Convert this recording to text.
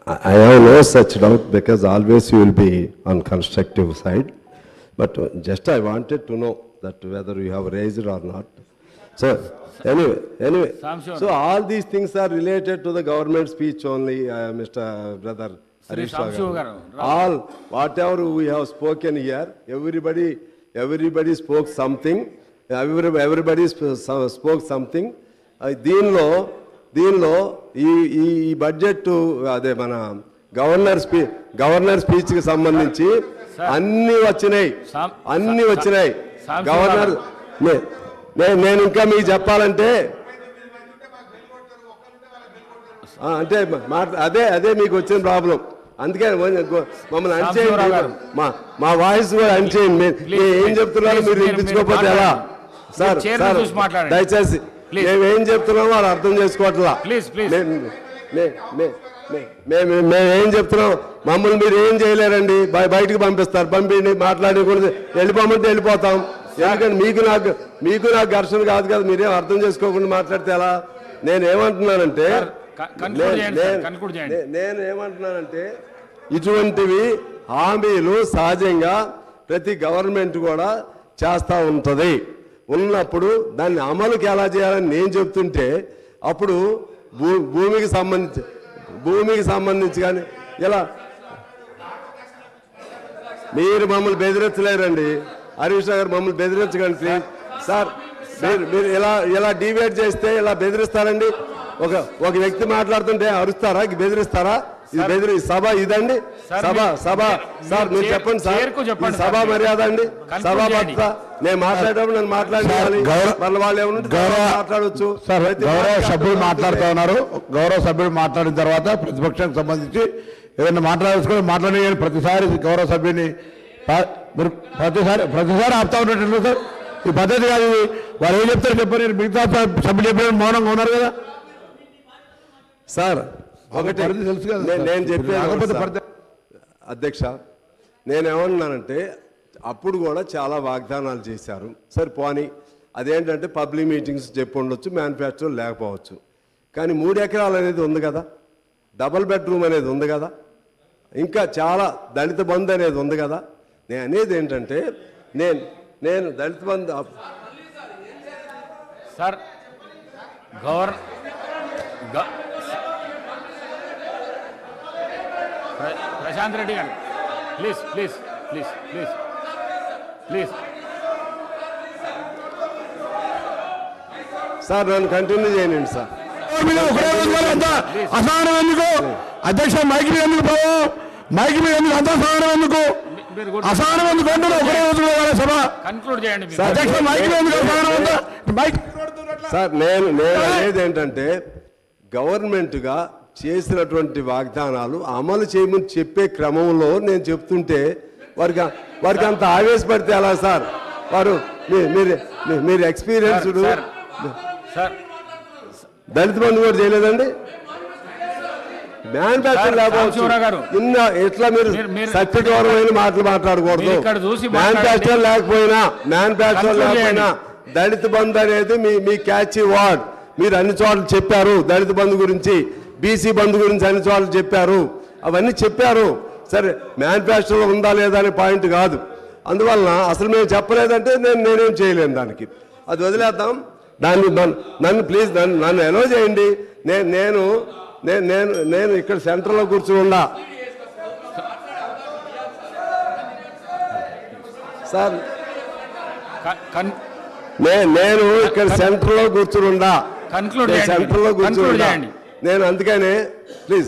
I have no such doubt because always you will be on constructive side. But just I wanted to know that whether you have raised it or not. So anyway, so all these things are related to the government speech only, Mr. Brother Harish Garu. All whatever we have spoken here, everybody spoke something. Everybody spoke something. దీనిలో ఈ budget అదే మన governor speech కి సంబంధించి అన్ని వచ్చినాయి governor నేను ఇంకా మీకు చెప్పాలంటే అంటే అదే మీకు వచ్చిన ప్రాబ్లం. అందుకే మమ్మల్ని అన్చేయండి, మా వాయిస్ కూడా అన్చేయండి. ఏం చెప్తున్నారు మీరు వినిపించుకోకపోతే ఎలా సార్? దయచేసి మేమేం చెప్తున్నామో వాళ్ళు అర్థం చేసుకోవట్లా. మేమేం చెప్తున్నాం, మమ్మల్ని మీరు ఏం చేయలేరండి, బయటకు పంపిస్తారు. పంపిండి మాట్లాడకూడదు, వెళ్ళిపోమంటే వెళ్ళిపోతాం. ఎందుకంటే మీకు నాకు ఘర్షణ కాదు కదా, మీరేం అర్థం చేసుకోకుండా మాట్లాడితే ఎలా? నేనేమంటున్నానంటే ఇటువంటివి హామీలు సహజంగా ప్రతి గవర్నమెంట్ కూడా చేస్తూ ఉంటుంది. ఉన్నప్పుడు దాన్ని అమలుకి ఎలా చేయాలని నేను చెప్తుంటే అప్పుడు భూమికి సంబంధించి కానీ ఇలా మీరు మమ్మల్ని బెదిరించలేరండి. హరీష్ గారు మమ్మల్ని బెదిరించకండి ప్లీజ్ సార్. మీరు ఇలా డిబేట్ చేస్తే ఇలా బెదిరిస్తారండి? ఒక వ్యక్తి మాట్లాడుతుంటే అరుస్తారా, బెదిరిస్తారా? ఇది సభ ఇదండి, సభ సార్ మీరు చెప్పండి సార్, సభ మర్యాద అండి, సభ భద్రత. నేను మాట్లాడేటప్పుడు నన్ను మాట్లాడాలి, వాళ్ళు ఏమన్నా మాట్లాడవచ్చు. గౌరవ సభ్యులు మాట్లాడుతూ ఉన్నారు. గౌరవ సభ్యులు మాట్లాడిన తర్వాత ప్రతిపక్షానికి సంబంధించి ఏదైనా మాట్లాడి ప్రతిసారి గౌరవ సభ్యుని ప్రతిసారి ఆపుతా ఉన్నట్టు సార్. ఈ పద్ధతి కాదు. వాళ్ళు ఏం చెప్తారు చెప్పారు, మిగతా సభ్యులు చెప్పిన మౌనంగా ఉన్నారు కదా సార్. ఒకటి తెలుసు కదా నేను చెప్పాను అధ్యక్ష, నేనేమన్నానంటే అప్పుడు కూడా చాలా వాగ్దానాలు చేశారు. సరే పోనీ, అదేంటంటే పబ్లిక్ మీటింగ్స్ చెప్పి ఉండొచ్చు, మేనిఫెస్టో లేకపోవచ్చు. కానీ 3 ఎకరాలు అనేది ఉంది కదా, డబుల్ బెడ్రూమ్ అనేది ఉంది కదా, ఇంకా చాలా దళిత బంధు అనేది ఉంది కదా. నేను అనేది ఏంటంటే నేను దళిత బంధు సార్ ప్రశాంత్ రెడ్డి గారు ప్లీజ్ సార్ నన్ను కంటిన్యూ చేయండి సార్. అసహనం ఎందుకు అధ్యక్ష? మైక్ మీద ఎందుకు పోవు? మైక్ మీద ఎందుకు అంత అసహనం ఎందుకు? అసహనం ఎందుకు అంటే ఒకరే రోజు సభ కన్క్లూడ్ చేయండి అధ్యక్ష. మైక్ మీద ఎందుకు అసహనం ఉందా? మైక్ సార్ నేను అనేది ఏంటంటే గవర్నమెంట్గా చేసినటువంటి వాగ్దానాలు అమలు చేయమని చెప్పే క్రమంలో నేను చెప్తుంటే వారికి అంత ఆవేశపడితే ఎలా సార్? వారు మీరు ఎక్స్పీరియన్స్డ్ దళిత బంధు కూడా చేయలేదండి, మేనిఫెస్టో లేకపోవచ్చు. ఎట్లా మీరు సత్యగౌరవమైన మాటలు మాట్లాడకూడదు. మేనిఫెస్టో లేకపోయినా దళిత బంధు అనేది మీ క్యాచ్ వర్డ్. మీరు అన్ని చోట్ల చెప్పారు దళిత బంధు గురించి, బీసీ బంధు గురించి అన్ని చోట్ల చెప్పారు, అవన్నీ చెప్పారు. సరే మేనిఫెస్టోలో ఉందా లేదా అనే పాయింట్ కాదు. అందువలన అసలు మేము చెప్పలేదంటే నేనేం చేయలేను దానికి. అది వదిలేద్దాం. నన్ను ప్లీజ్ నన్ను ఎలో చేయండి. నేను ఇక్కడ సెంటర్లో కూర్చుని ఉండా సార్. నేను ఇక్కడ సెంటర్లో కూర్చుని ఉండా, సెంటర్లో కూర్చుని ఉండా నేను. అందుకనే ప్లీజ్